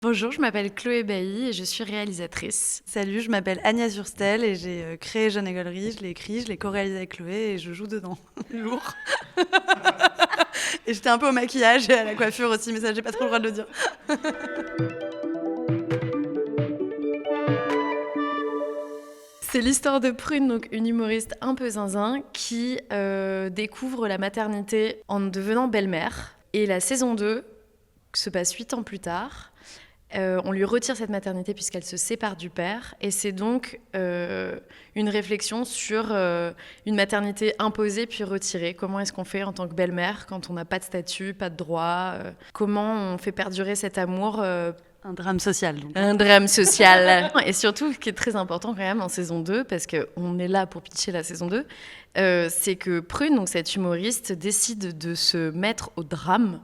Bonjour, je m'appelle Chloé Bailly et je suis réalisatrice. Salut, je m'appelle Agnès Hurstel et j'ai créé Jeune Égolerie, je l'ai écrit, je l'ai co-réalisé avec Chloé et je joue dedans. Lourd. Et j'étais un peu au maquillage et à la coiffure aussi, mais ça j'ai pas trop le droit de le dire. C'est l'histoire de Prune, donc une humoriste un peu zinzin, qui découvre la maternité en devenant belle-mère. Et la saison 2 se passe 8 ans plus tard. On lui retire cette maternité puisqu'elle se sépare du père. Et c'est donc une réflexion sur une maternité imposée puis retirée. Comment est-ce qu'on fait en tant que belle-mère quand on n'a pas de statut, pas de droit comment on fait perdurer cet amour Un drame social. Donc. Un drame social. Et surtout, ce qui est très important quand même en saison 2, parce qu'on est là pour pitcher la saison 2, c'est que Prune, donc cette humoriste, décide de se mettre au drame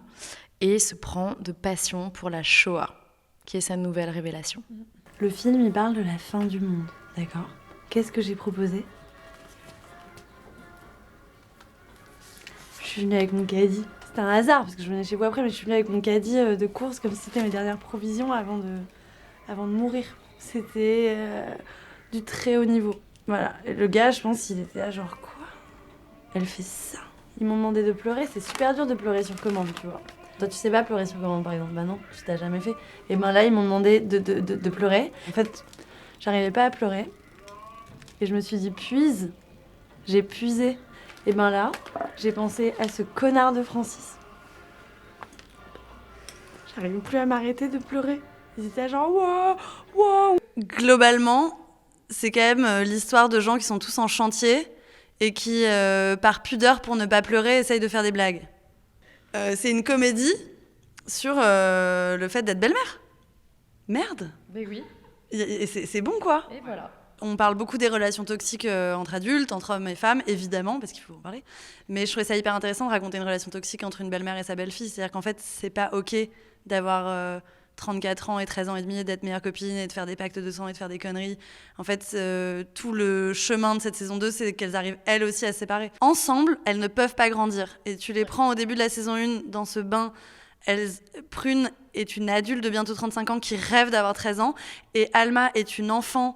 et se prend de passion pour la Shoah, qui est sa nouvelle révélation. Le film, il parle de la fin du monde, d'accord ? Qu'est-ce que j'ai proposé ? Je suis venue avec mon caddie. C'était un hasard, parce que je venais chez vous après, mais je suis venue avec mon caddie de course, comme si c'était mes dernières provisions avant de mourir. C'était du très haut niveau. Voilà, et le gars, je pense, il était là genre, quoi ? Elle fait ça. Ils m'ont demandé de pleurer, c'est super dur de pleurer sur commande, tu vois. Toi, tu sais pas pleurer sur commande, par exemple. Bah non, tu t'as jamais fait. Et ben là, ils m'ont demandé de pleurer. En fait, j'arrivais pas à pleurer. Et je me suis dit, puise. J'ai puisé. Et ben là, j'ai pensé à ce connard de Francis. J'arrive plus à m'arrêter de pleurer. Ils étaient genre, wow, wow. Globalement, c'est quand même l'histoire de gens qui sont tous en chantier et qui, par pudeur pour ne pas pleurer, essayent de faire des blagues. C'est une comédie sur le fait d'être belle-mère. Merde. Mais oui. Et c'est bon, quoi. Et voilà. On parle beaucoup des relations toxiques entre adultes, entre hommes et femmes, évidemment, parce qu'il faut en parler. Mais je trouvais ça hyper intéressant de raconter une relation toxique entre une belle-mère et sa belle-fille. C'est-à-dire qu'en fait, c'est pas OK d'avoir 34 ans et 13 ans et demi et d'être meilleure copine et de faire des pactes de sang et de faire des conneries. En fait, tout le chemin de cette saison 2, c'est qu'elles arrivent elles aussi à se séparer. Ensemble, elles ne peuvent pas grandir. Et tu les prends au début de la saison 1 dans ce bain. Prune est une adulte de bientôt 35 ans qui rêve d'avoir 13 ans et Alma est une enfant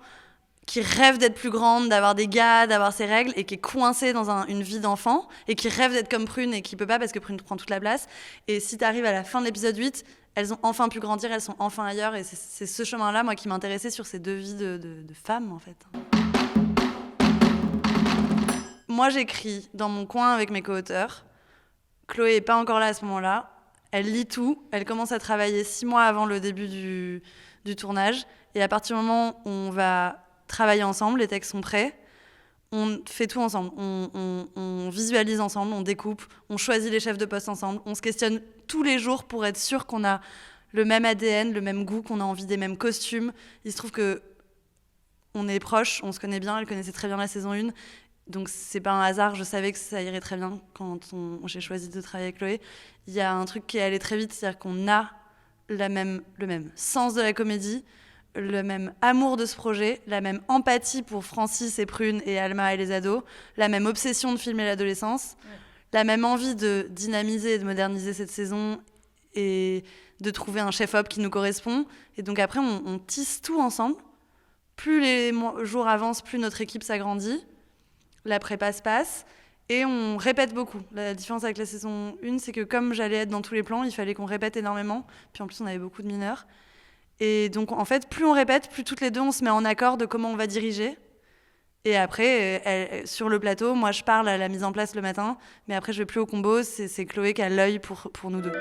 qui rêve d'être plus grande, d'avoir des gars, d'avoir ses règles, et qui est coincée dans une vie d'enfant, et qui rêve d'être comme Prune, et qui peut pas parce que Prune prend toute la place. Et si t'arrives à la fin de l'épisode 8, elles ont enfin pu grandir, elles sont enfin ailleurs, et c'est ce chemin-là, moi, qui m'intéressait sur ces deux vies de femmes, en fait. Moi, j'écris dans mon coin avec mes co-auteurs. Chloé est pas encore là à ce moment-là. Elle lit tout, elle commence à travailler 6 mois avant le début du tournage, et à partir du moment où on va travailler ensemble, les textes sont prêts, on fait tout ensemble, on visualise ensemble, on découpe, on choisit les chefs de poste ensemble, on se questionne tous les jours pour être sûr qu'on a le même ADN, le même goût, qu'on a envie des mêmes costumes. Il se trouve que on est proches, on se connaît bien, elle connaissait très bien la saison 1, donc c'est pas un hasard, je savais que ça irait très bien quand j'ai choisi de travailler avec Chloé. Il y a un truc qui est allé très vite, c'est-à-dire qu'on a le même sens de la comédie, le même amour de ce projet, la même empathie pour Francis et Prune et Alma et les ados, la même obsession de filmer l'adolescence, la même envie de dynamiser et de moderniser cette saison et de trouver un chef-op qui nous correspond. Et donc après, on tisse tout ensemble. Plus les jours avancent, plus notre équipe s'agrandit. La prépa se passe et on répète beaucoup. La différence avec la saison 1, c'est que comme j'allais être dans tous les plans, il fallait qu'on répète énormément. Puis en plus, on avait beaucoup de mineurs. Et donc, en fait, plus on répète, plus toutes les deux, on se met en accord de comment on va diriger. Et après, sur le plateau, moi, je parle à la mise en place le matin, mais après, je vais plus au combo. C'est Chloé qui a l'œil pour nous deux.